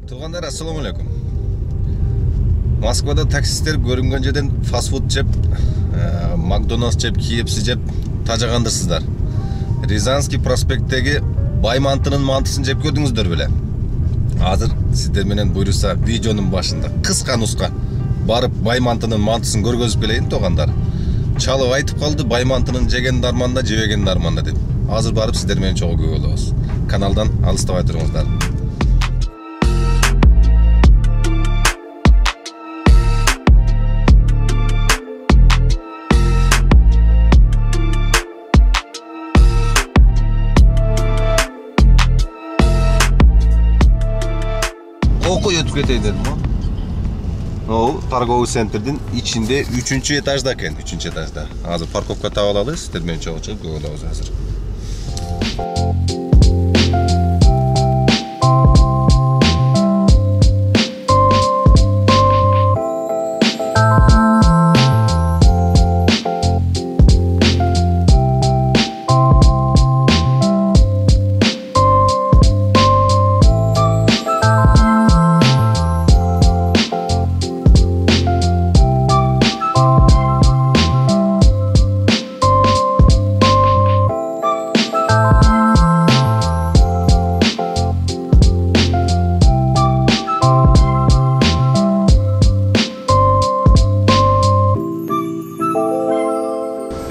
Туугандар, ассаламу алейкум. Москвада таксисттер көрүнгөн жерден фастфуд жеп, Макдональдс жеп, KFC жеп тажагандырсыздар. Рязанский проспекттеги бай мантынын мантысын жеп көрдүңүздөр беле? Азыр сиздер менен буйруса видеонун башында кыска нуска барып бай мантынын мантысын көргөзүп келейин туугандар. Чалып айтып калды, бай мантынын жеген дарманда, жебеген дарманда деп. Азыр барып сиздер менен чогуу көрөлөбүз. Каналдан алыстабай туруңуздар. Окуй өтүп кетейин дедим го. О, торговый центрдин ичинде 3-чү этажда экен, 3-чү этажда. Азыр парковка таап алабыз, сиздер менен чогуу чыгып көрөлөбүз азыр.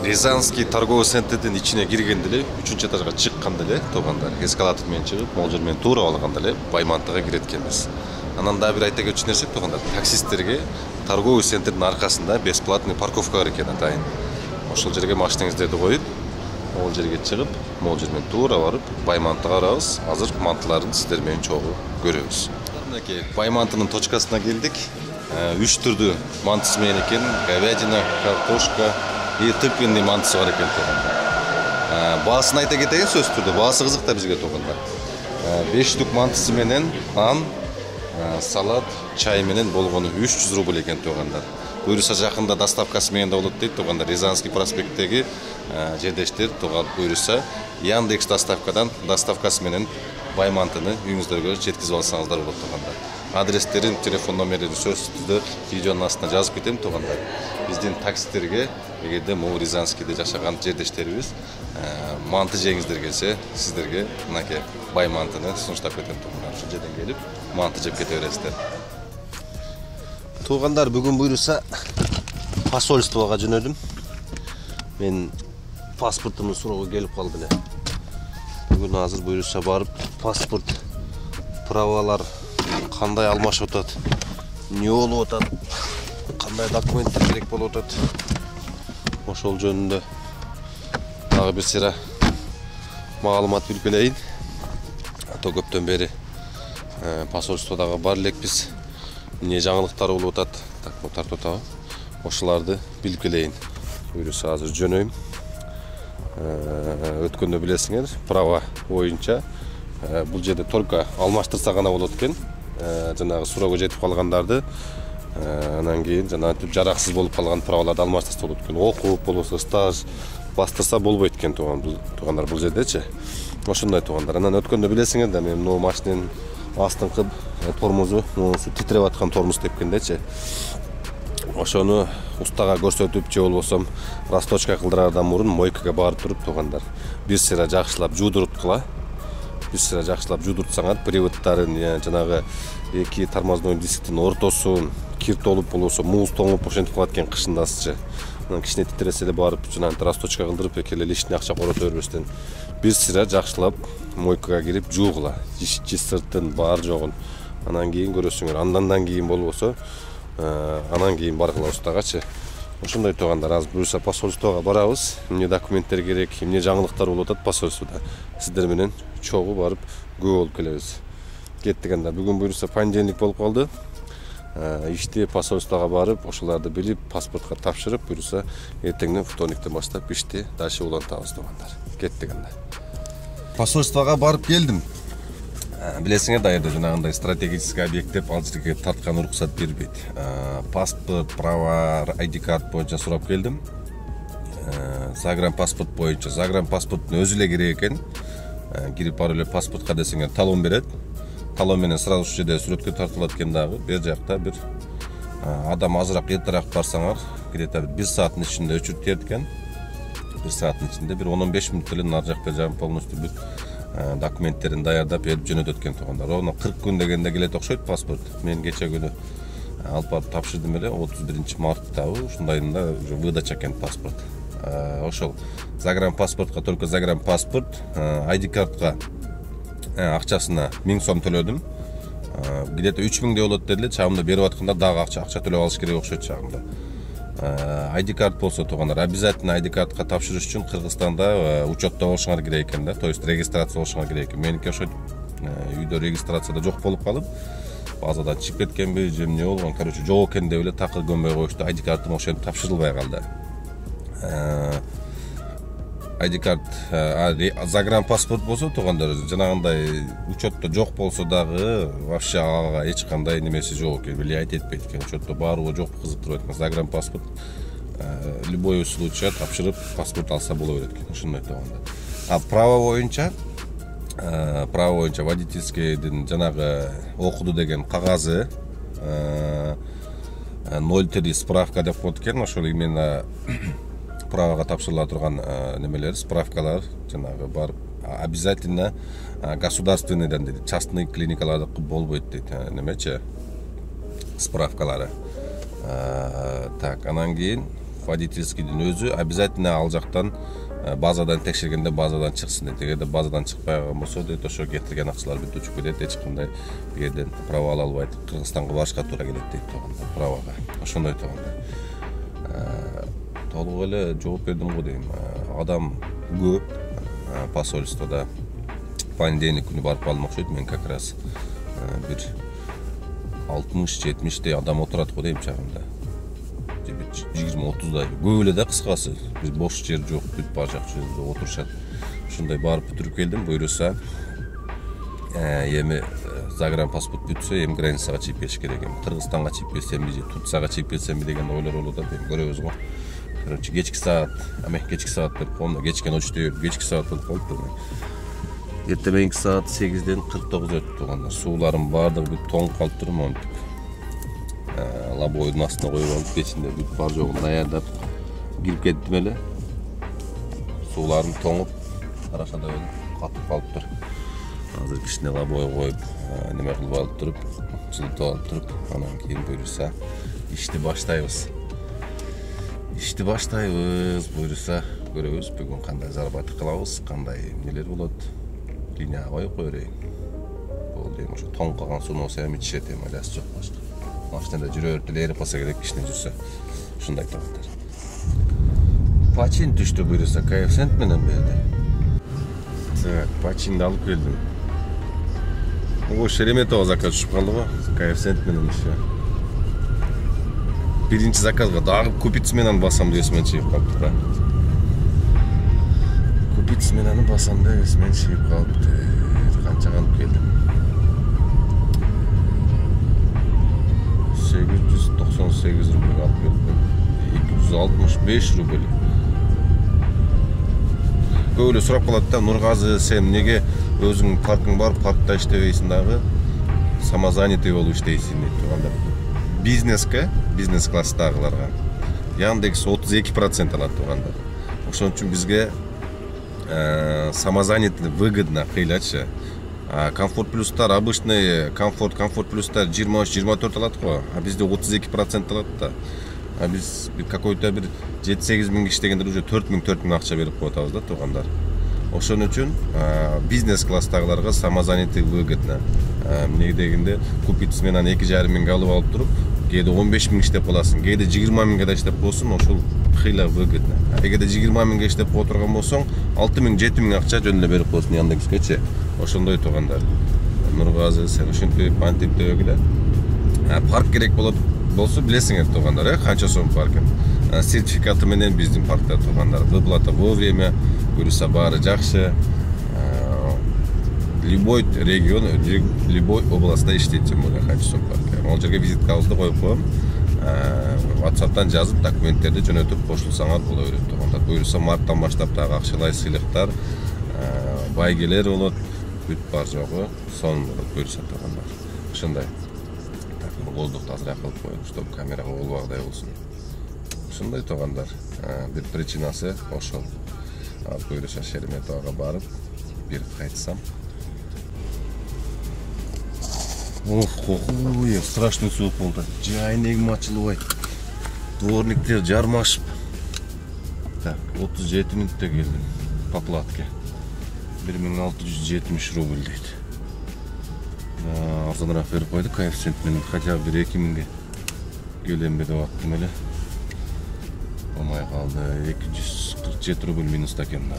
Рязанский торговый центрдин ичине киргенде эле 3-чү этажга чыкканда эле туугандар эскалатор менен чыгып, могул жер менен туура алганда эле Баймантыга кирет экенбиз. Анан да бир айта кетчү нерсе туугандар, таксисттерге торговый центрдин аркасында бесплатный парковка бар экен атайын. Ошол жерге машинаңыздарды коюп, могул жерге чыгып, могул жер менен туура барып Баймантыга барабыз. Азыр мантыларын сиздер менен чогуу көрөбүз. Мынакей Баймантынын точкасына келдик. 3 түрдүү мантысы менен экен, говядина, картошка и тыквенный мантысы бар экен туугандар. Баасын айта кетейин сөз түрдө, баасы кызык да бизге туугандар. 5 түк мантысы менен нан, салат, чай менен болгону 300 рубль экен туугандар. Буйруса жакында доставкасы менен да болот дейт туугандар. Рязанский проспекттеги жердештер туган буйруса Яндекс доставкадан доставкасы менен Баймантыны үйүңүздөргө жеткизип алсаңыздар болот туугандар. Адрестерин, телефон номерлерин сөз түрдө видеонун астына жазып кетем туугандар. Биздин таксисттерге эгерде могу Рязанскийде жашаган жердештерибиз манты жеңиздер келсе, сиздерге мынакей Баймантыны сунуштап кетем туугандар. Ошол жерден келип манты жеп кете бересиздер. Туугандар, бүгүн буйруса посольствого жөнөдүм. Мен паспортумду суроого келип калды эле. Бүгүн азыр буйруса барып паспорт правалар кандай алмашып атат, эмне болуп атат, кандай документтер керек болуп атат. Ошол жөнүндө дагы бир сыйра маалымат билип келейин. Ато көптөн бери посольстводогу бар элекпиз. Эмне жаңылыктар болуп атат, тартып атабы. Ошоларды билип келейин. Буйруса азыр жөнөйм. Өткөндө билесиңер, права боюнча бул жерде только алмаштырса гана болот экен. Жанагы суроого жетип калгандарды анан кийин жанагы жараксыз болуп калган праваларды алмаштырса болот экен. Окуп болбосо стаж бастырса болбойт экен туугандар бул жердечи. Ошондой туугандар. Анан өткөндө билесиңер да, мен могу машинанын астыңкы тормозу, моусу титиреп аткан тормоз тепкендечи. Ошону устага көрсөтүп же болбосо расточка кылдырардан мурун мойкага барып туруп туугандар бир сыйра жакшылап жуудурткыла. Бир сыйра жакшылап жуудуртсаңар, приводдарын, жанагы эки тормозной дисктин ортосун кир толуп болбосо муз тоңуп ошентип калат экен кышындасычы. Анан кичине титиресе эле барып жанагы расточка кылдырып экеле лишний акча корото бербестен бир сыйра жакшылап мойкага кирип жуугула. Ичи сыртын бар жогун. Анан кийин көрөсүңөр. Андан кийин болбосо анан кийин баргыла устагачы. Ошондой туугандар, азыр буюрса посольствого барабыз. Эмне документтер керек, эмне жаңылыктар болуп атат посольствода. Сиздер менен чогуу барып көп болуп келебиз. Кеттик анда. Бүгүн буюрса понедельник болуп калды. Ишти посольствого барып, ошоларды билип, паспортко тапшырып, буюрса эртеңден вторниктен баштап ишти дальше улантабыз туугандар. Кеттик анда. Посольствого барып келдим. Билесиңер да, жерде жанагындай стратегический объект деп ал жерге тарткан уруксат бербейт. Паспорт, права, ID карт боюнча сурап келдим. Загранпаспорт боюнча, загранпаспорттун өзү эле керек экен. Кирип барып эле паспортко десеңер талон берет. талон менен сразу ушул жерде сүрөткө тартылат экен дагы. Бер жакта бир адам азыраак эртерээк барсаңар, где-то 1 сааттын ичинде өчүрүп берет экен. 1 сааттын ичинде бир 10-15 мүнөт эле ар жак бер жагын полностью бүт документтерин даярдап берип жөнөтөт экен туугандар. Ровно 40 күн дегенде келет окшойт паспорт. Мен кече күнү алып барып тапшырдым эле 31-марттабы, ушундайында уже выдача экен паспорт. Ошол загранпаспортко только загранпаспорт, ID картка акчасына 1000 сом төлөдүм. Где-то 3000 деп болот дедиле, чагымда берип атканда дагы акча төлөп алыш керек окшойт чагымда. ID карт болсо туугандар, обязательно ID картка тапшырыш үчүн Кыргызстанда учетто болушуңар керек экен да, то есть регистрация болушуңар керек экен. Меники ошо үйдө регистрацияда жок болуп калып, базадан чыгып кеткенби, же эмне болгон, короче, жок экен деп эле такыр көмбөй коюшту. ID картым ошентип тапшырылбай калды. ID карт, загранпаспорт болсо туугандар, жанагындай учетто жок болсо дагы вообще ага эч кандай немеси жок экен, влиять этпейт экен. Учетто баарыгы жок кызыктырбайт экен. Загранпаспорт любой случайда тапшырып паспорт алса боло берет экен. Ошондой туугандар. Право боюнча водительскийдин жанагы окуду деген кагазы 03 справка деп коет экен. Ошол именно правага тапшырыла турган немелер, справкалар жанагы бар. Обязательно государственныйдан дейт, частный клиникаларда болбойт дейт. Немечи справкалары. Так, анан кийин водительскийдин өзү обязательно ал жактан базадан текшергенде базадан чыксын дейт. Эгерде базадан чыкпай калган болсо дейт, ошо кетирген акчалар бүт өчүп кетет, эч кандай бу жерден право ала албайт. Кыргызстанга барышка туура келет дейт туугандар, правога. Ошондой туугандар. Толук эле жооп бердим го дейм. Адам көп посольствода. Понедельник күнү барып калдым окшойт. Мен как раз бир 60-70 адам отурат го дейм чагымда. 20-30 көп эле да, кыскасы. Биз бош жер жок, бүт бар жак жерде отурушат. Ушундай барып бүтүрүп келдим. Буйруса эми загранпаспорт бүтсө, эми границага чыгып келиш керек эми. Кыргызстанга чыгып келсемби же Турцияга чыгып келсемби деген ойлор болуп атат. Көрөбүз го. Короче, кечки саат деп коем, кечкен учту, кечки саат болуп калыптыр. Эртеменки саат 8-ден 49 өттү туугандар. Сууларым баардыгы бүт тоңуп калыптыр, монтип. Лабойдун астына коюп алып, печинде бүт бар жогун даярдап кирип кеттим эле. Сууларым тоңуп, карашада катып калыптыр. Азыр кичине лабой коюп, неме кылып алып туруп, жылытып алып туруп, анан кийин буйруса ишти баштайбыз. Буйруса көрөбүз бүгүн кандай зарабатык кылабыз, кандай нелер болот. Линияга коюп кое берейин. Болду эми ошо тоңуп калган сууну болсо эми ичишет, эми айласы жок башка. Машинада жүрө берип эле эрип калса керек, кичине жүрсө. Ушундай туугандар. Почин түштү буйруса, коэффициент менен берди. Так, починди алып келдим. Ого, Шереметова заказ түшүп калды го, коэффициент менен иши. Биринчи заказга дагы купиц менен басам деп эсимен чыгып калыптыр да. Купиц менен басам деп эсимен чыгып калыптыр. Канча алып келдим? 898 рубль алып келдим. 265 рубль. Көбөлө сурап калат да, Нургазы, сен неге өзүң паркың бар, паркта иштебейсиң дагы? Самозанятый болуп иштейсиң дейт туугандар. Бизнес класстагыларга Яндекс 32% алат туугандар. Ошон үчүн бизге самозанятый выгодно кыйлачы. Комфорт плюстар обычный комфорт плюстар 23-24 алат го, а бизде 32% алат да. А биз какой-то бир 7-8 миң иштегендер уже 4 миң акча берип коятабыз да туугандар. Ошон үчүн бизнес класстагыларга самозанятый выгодно. Эмне дегенде купиц менен 2,5 миңге алып туруп, кээде 15 миң иштеп каласың, кээде 20 миңге да иштеп болсун, ошол кыйла выгодно. Эгерде 20 миңге иштеп отурган болсоң, 6 миң 7 миң акча жөн эле берип коесуң Яндекскечи. Ошондой туугандар. Нургазы, сен ушинтип антип дегиле. Парк керек болсо билесиңер туугандар, канча сом паркын. Сертификаты менен биздин паркта туугандар. Выплата вовремя, буюрса баары жакшы. Любой регион, любой областта иштейтин боло канча сом парк. Ал жерге визиткабызды коюп коем. WhatsApp'tan жазып документтерди жөнөтүп кошулсаңар боло берет туугандар. Буюрса марттан баштап дагы акчалай сыйлыктар, байгелер болот. бүт бар жогу сонун болот көрүшөт тургандар. Ушундай. Так, воздухты азыраак кылып коелу, чтобы камерага болбагандай болсун. Ушундай тургандар. Бир причинасы ошол. Ал буюрса Шереметовага барып, бир кайтсам. Ой, страшный суук болду. Жайнегим ачылбайт. Дворниктер жармашып. Так, 37 мүнөттө келдим по платке. 1670 рубль дейт. Азаныраак берип койду коэффициент менен, хотя бы 2000ге келемби деп аттым эле. Болмай калды. 247 рубль минуста экен да.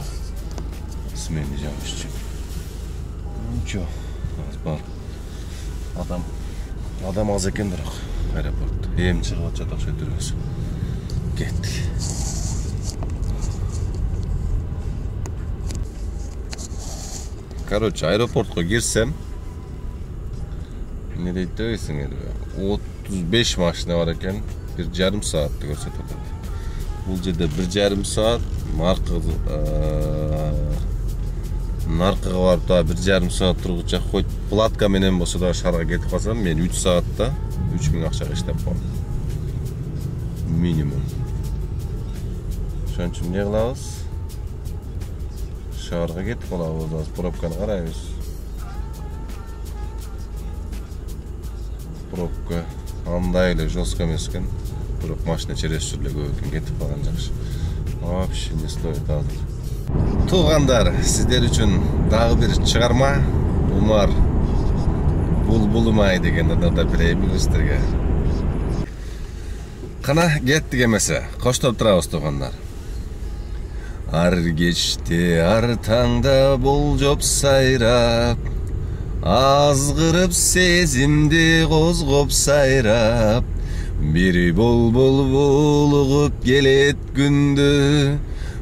Сменный жабыш үчүн. Ничего, аз бар. Адам аз экен бирок аэропортто. Эми чыгып атышат окшойт жүрөбүз. Кеттик. Короче, аэропортко кирсем, не дейт дебейсиң эле, 35 машина бар экен, 1,5 саатты көрсөтүп атат. Бул жерде 1,5 саат, наркыга барып да 1,5 саат тургуча, хоть платка менен болсо да шаарга кетип калсам, мен 3 саатта 3000 акчага иштеп коем. Минимум. Ошон үчүн эмне кылабыз? Шаарга кетип калабыз, пробканы карайбыз. Пробка андай эле жестко эмес экен, бирок машина чересчур эле көп экен, кетип калган жакшы. Вообще не стоит азыр. Туугандар, сиздер үчүн дагы бир чыгарма. Умар Булбулумай деген да билейби сиздерге. Кана кеттик эмесе, коштоп турабыз туугандар. Ар кечте, ар таңда болжоп сайрап, азгырып сезимди козгоп сайрап, бир булбул булугуп келет күндү,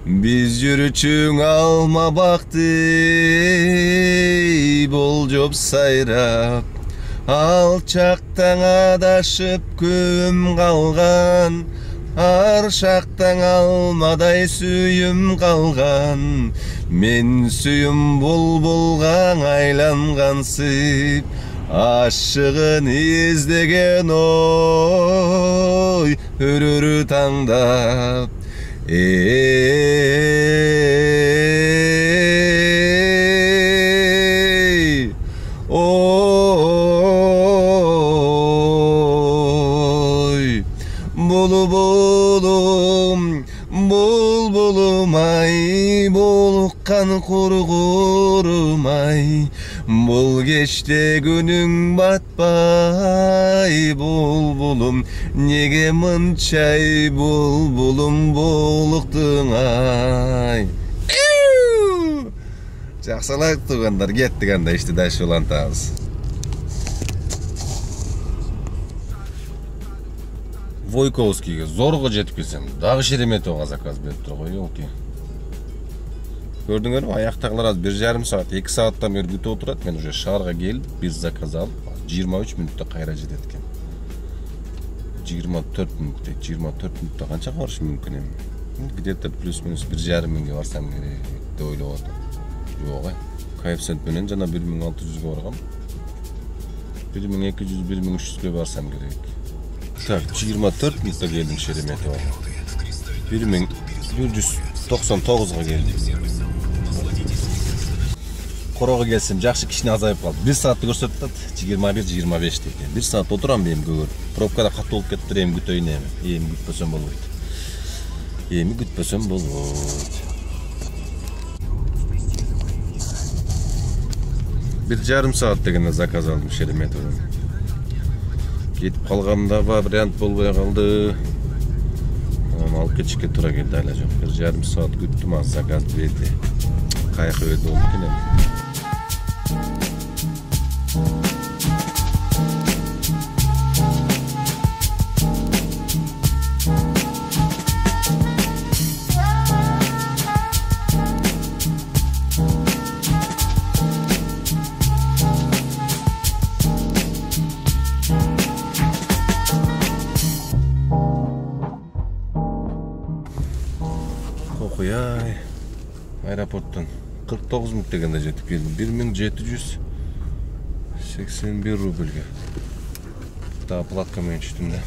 биз жүрүчүң алма бакты болжоп сайрап, ал чактан адашып көм калган, ар шактан алмадай сүйүм калган, мен сүйүм булбулга айлангансып, ашыгын издеген ой өрөрү таңдап. Ой, булбулум, булбулумай, булуккан кургурумай, бул кечте күнүң батпай, булбулум, неге мынчай, булбулум булуктуң ай. Жакшылык туугандар, кеттик анда ишти дальше улантабыз. Войковскийге зорго жетип келсем, дагы Шереметовго заказ берип тур го, елки. Көрдүңөрбү, аяктагылар аз 1,5 саат, 2 сааттан бери күтүп отурат. Мен уже шаарга келип, биз заказ алып, 23 мүнөттө кайра жетет экен. 24 мүнөттө, 24 мүнөттө канчага барыш мүмкүн эми? Где-то плюс-минус 1,5 миңге барсам керек деп ойлоп атам. Жок, коэффициент менен жана 1600ге баргам. 1200, 1300ге барсам керек. Так, 24 мүнөттө келдим Шереметовго. 1199га келдим. Корого келсем, жакшы кишине азайып калды. 1 саатты көрсөтүп атат, 21-25 дейт. 1 саат отурам эми көгөр. Пробкада катуу болуп кетиптир, эми күтөйүн эми. Эми күтпөсөм болбойт. Эми күтпөсөм болбойт. 1,5 саат дегенде заказ алдым Шереметовдон. Кетип калганда вариант болбой калды. Алып кетишке туура келди, айла жок. 1,5 саат күттүм, аз заказ берди. Кайкы өйдө болду экен эми. Кокуяй, аэропорттон 49 мүнөт дегенде жетип келдим. 1781 рубльге. Daha platka менен түштүм да.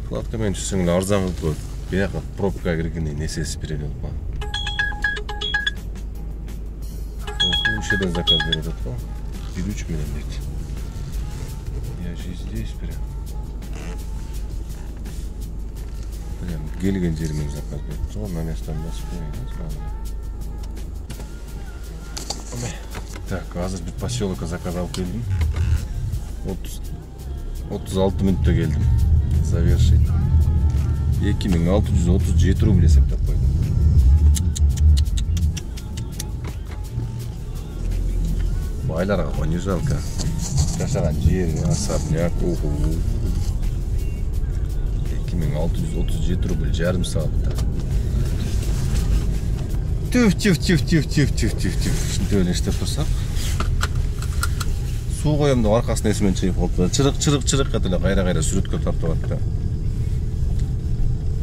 Platka менен түшсөң эле арзан кылып коет. Бияка пробка киргенден несеси берели болуп. Ушедан заказ берип атат. 1-3 миллион дейт. Я же здесь прям. Прям келген жеримен заказ берип. На местон басып коюңуз. Так, азыр бир поселокко заказ алып келдим. 36 мүнөттө келдим. Завершить. 2637 рубль эсептеп койдум. Байларга не жалко. Жашаган жери, особняк, 2637 рубль жарым саатта. Тüf. Ушинтип эле иштеп турсак. Суу коем деп аркасына эсимен чыгып калды. Чырык ката эле кайра сүрөткө тартып атты.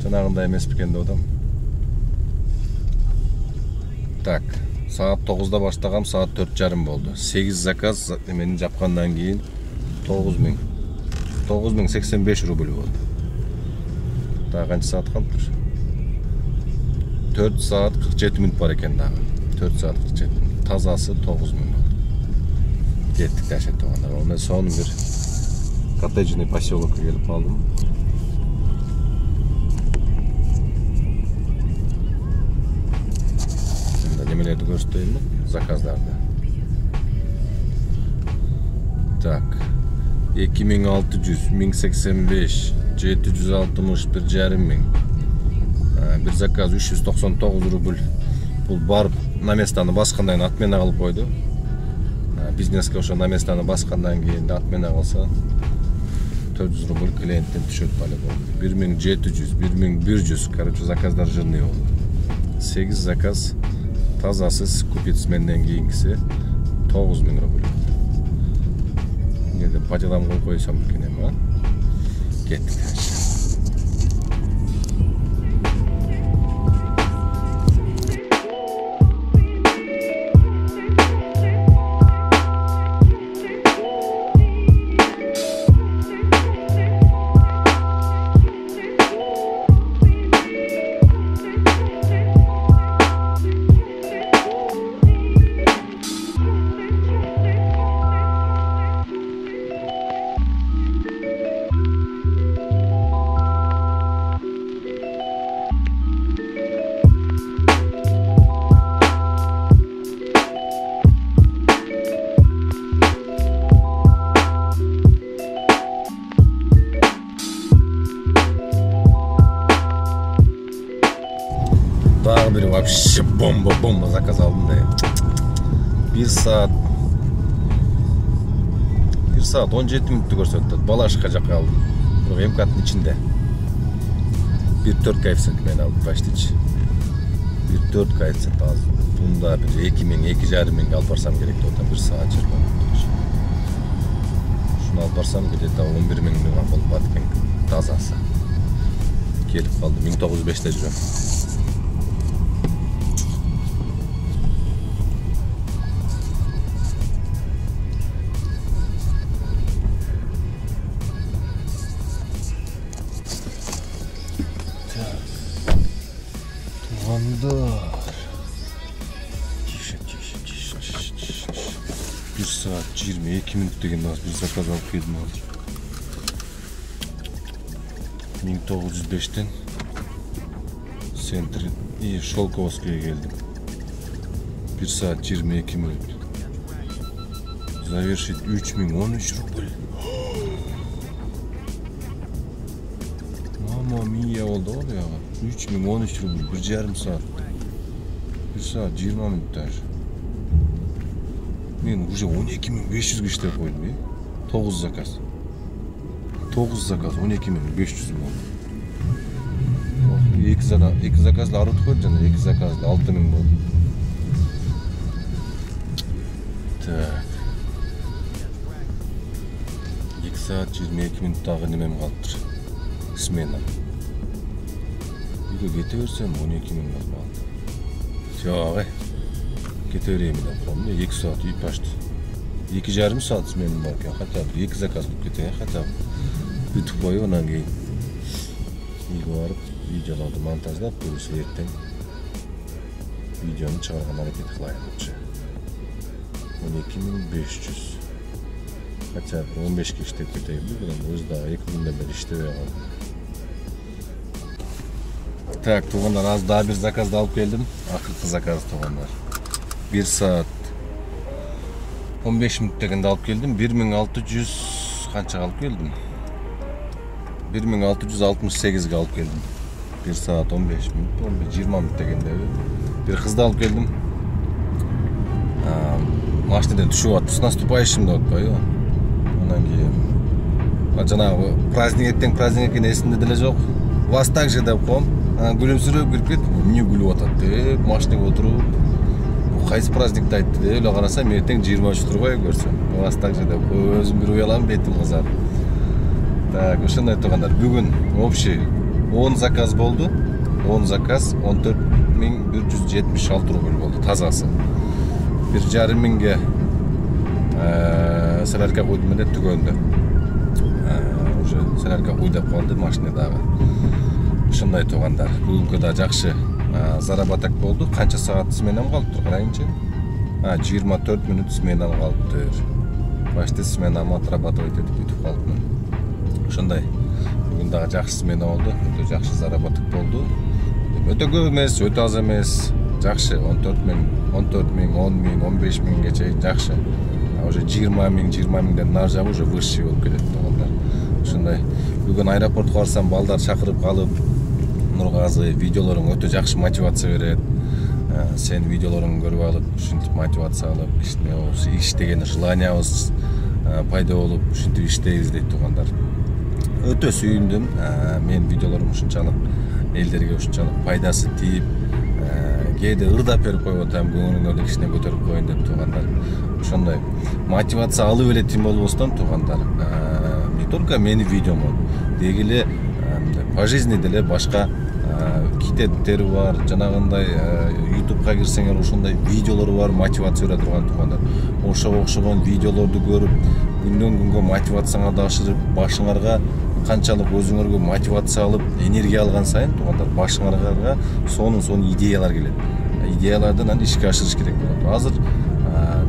Жанагындай эмес бекен деп атам. Так, саат 9-да баштагам, саат 4:30 болду. 8 заказ эмени жапкандан кийин 9085 рубль болду. Дагы канча саат калыптыр? 4 saat 47 minut бар екен дағы. 4 saat 47 minut. Тазасы 9000 болды. Кеттік дәшет оғандар. Онда соның бір коттеджный поселокқа келіп қалдым. Сонда немелерді көрсетейін, заказдарды. Так. 2600, 1085, 761 жарым мың. Bir zakaz 399 rubl. Бұл барып на местаны басқандан отмена қылып қойды. Бизнеске ошо на местаны басқандан кейін отмена қылса 400 рубль клиенттен түшөт по-любому. 1700, 1100, короче, заказдар жирный болду. 8 заказ тазасыз купецменден кийинкиси 9000 рубль. Эмне деп по делам коюп койсом экен эми, а? Кеттик. Вообще бомба заказ алдым да. 1 saat 17 мүнөттү көрсөттү. Балашка жака алдым. Бирок эмкаттын ичинде. 1.4 коэффициент менен алдым почти. 1.4 коэффициент аз. Бунда бир 2.000-2.5 алып барсам керек деп атам. 1 saat 20 мүнөт. Шуну алып барсам где-то 11.000 мыңга болуп атат экен тазасы. Келип калды. 1905-те жүрөм. Тише. 1 saat 22 minut деген аз bir zakaz алып келдім азыр. 1905-тен центр Шолковскийге келдім. 1 saat 22 minut. Завершить 3013 рубль. Мама мия oldu o ya. 3013 rubl, 1,5 saat. 1 saat 20 minut даже. Мен уже 12500 иштеп койдум, 9 заказ. 9 заказ 12500 болду. 2 заказды арып көрдү жана 2 заказды 6000 болду. Так. 2 saat 22 minut дагы немем калыптыр. Смена. Үйгө кете берсем 12 миң болду. Жок. кете берейин деп турам. 2 саат үй почти. 2,5 саат сменам бар экен. Хотя бы 2 заказ кылып кетейин, хотя бы. Бүтүп коюп анан кийин үйгө барып видеолорду монтаждап, буюрса эртең видеону чыгарганга аракет кылайын депчи. 12.500. Хотя бы 15 иштеп кетейин. Бирок өзү дагы 2 күндөн бери иштебей калдым. Так, туғандар, аз да bir заказды алып келдім. Ақырқы заказ туғандар. 1 саат 15 минут дегенде алып келдім. 1600 қанша алып келдім? 1668 алып келдім. 1 саат 15 минут, 20 минут дегенде bir қызды алып келдім. Машинадан түшіп атты. С наступающим деп атпай. Онан кейін жанагы праздник еттен праздник екен есімде деле жоқ. Вас так же деп қоям. Күлімсіреп кіріп кетті. Не күліп атады деп, машинаға отырып. Қайсы праздникті айтты деп, өлі қарасам, ертең 23 тұрғай көрсем. Вас так же деп, өзім бір ұялам, бетім қызар. Так, ошондай тұрғандар. Бүгін общий 10 заказ болды. 10 заказ 14.176 рубль болды, тазасы. 1,5 миңге солярка қойдым деп түгөнді. Уже солярка қойдап қалды машинадағы. Ушундай туғандар. Бүгүнкү да жакшы заработок болду. Канча саат сменам калыптыр карайынчы? 24 мүнөт сменам калыптыр. Башты сменам отрабатывать этип бүтүп калдым. Ушундай. Бүгүн дагы жакшы смена болду. Өтө жакшы заработок болду. Өтө көп эмес, өтө аз эмес. Жакшы 14 миң, 10 миң, 15 миңге чейин жакшы. Уже 20 миңден нар жагы уже высший болуп келет туғандар. Ушундай. Бүгүн аэропортко барсам, балдар чакырып калып, Нургазы видеолоруң өтө жакшы мотивация берет. Сен видеолоруңду көрүп алып, ушинтип мотивация алып, иштеген желаниябыз пайда болуп, ушинтип иштейбиз дейт тугандар. Өтө сүйүндүм. Мен видеолорум ушунчалык элдерге ушунчалык пайдасы тийип, кээде ырдап берип коюп атам, көңүлүңөрдү кичине көтөрүп коюн деп тугандар. Ошондой мотивация алып элетим болбостон тугандар. Не только менин видеому, дегеле по жизни деле башка китептер бар, жанагындай YouTube'га кирсеңер ошондой видеолор бар, мотивация бере турган тугандар. Ошого окшогон видеолорду көрүп, күндөн күнгө мотивацияңарды ашырып, башыңарга канчалык өзүңөргө мотивация алып, энергия алган сайын тугандар, башыңарга сонун идеялар келет. Идеялардан ишке ашырыш керек болот. Азыр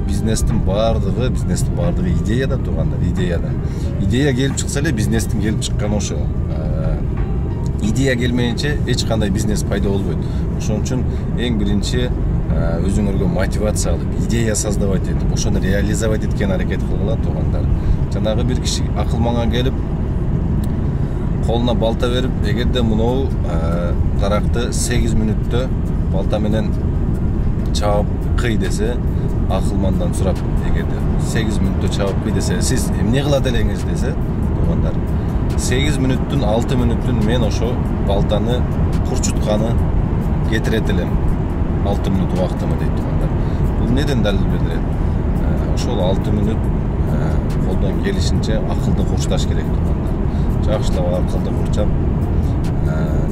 бизнестин бардыгы идеяда тугандар, идеяда. Идея келип чыкса эле бизнестин келип чыкканы ошо. Идея келмейинче эч кандай бизнес пайда болбойт. Ошон үчүн эң биринчи өзүңөргө мотивация алып, идея создавать этип, ошону реализовать эткен аракет кылгыла тугандар. Жанагы бир киши акылманга келип, колуна балта берип, эгерде мынау таракты 8 мүнөттө балта менен чаап кый десе, акылмандан сурап, эгерде 8 мүнөттө чаап кый десе, сиз эмне кылат элеңиз десе, тугандар, 8 мүнөттүн 6 мүнөттүн мен ошо балтаны курчутканы кетирет элем. 6 мүнөт убактымы дейт тугандар. Бул неден далил берилет? Ошол 6 мүнөт колдон келишинче акылды курчташ керек тугандар. Жакшылап акылды курчап,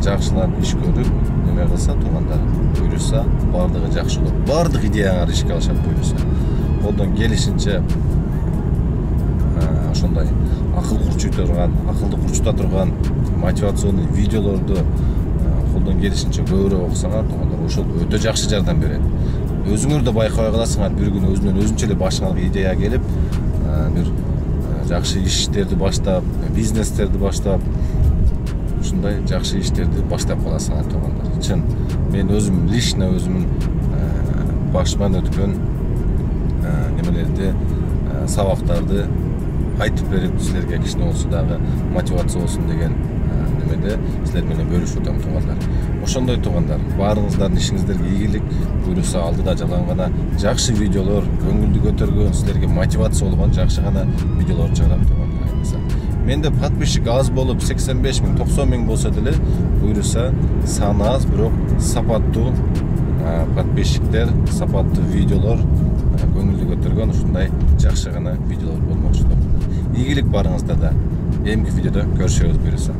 жакшылап иш көрүп, неме кылса тугандар, буйруса бардыгы жакшы болот. Бардык идеяңар ишке ашат буйруса. Колдон келишинче ошондой акылды курчута турган мотивационный видеолорду колдон келишинче көбүрөөк окусаңар тугандар, ошол өтө жакшы жардам берет. Өзүңөр да байкабай каласыңар, бир күн өзүнчө эле башыңарга идея келип, бир жакшы иштерди баштап, бизнестерди баштап, ушундай жакшы иштерди баштап каласыңар тугандар. Чын, мен өзүм лично өзүмүн башыман өткөн немелерди, сабактарды айтып берип, силерге кичине болсо дагы мотивация болсун деген немеде силер менен бөлүшүп атам тугандар. Ошондой тугандар, баарыңыздардын ишиңиздерге ийгилик, буйруса алдыда жалаң гана жакшы видеолор, көңүлдү көтөргөн, силерге мотивация болгон жакшы гана видеолор чыгарам тугандар. Менде подписчик аз болуп 85 миң, 90 миң болсо деле, буйруса саны аз, бирок сапаттуу подписчиктер, сапаттуу видеолор, көңүлдү көтөргөн ушундай жакшы гана видеолор болмокчу. Ийгилик барыңыздарда. Эмки видеодо көрүшөбүз буйруса.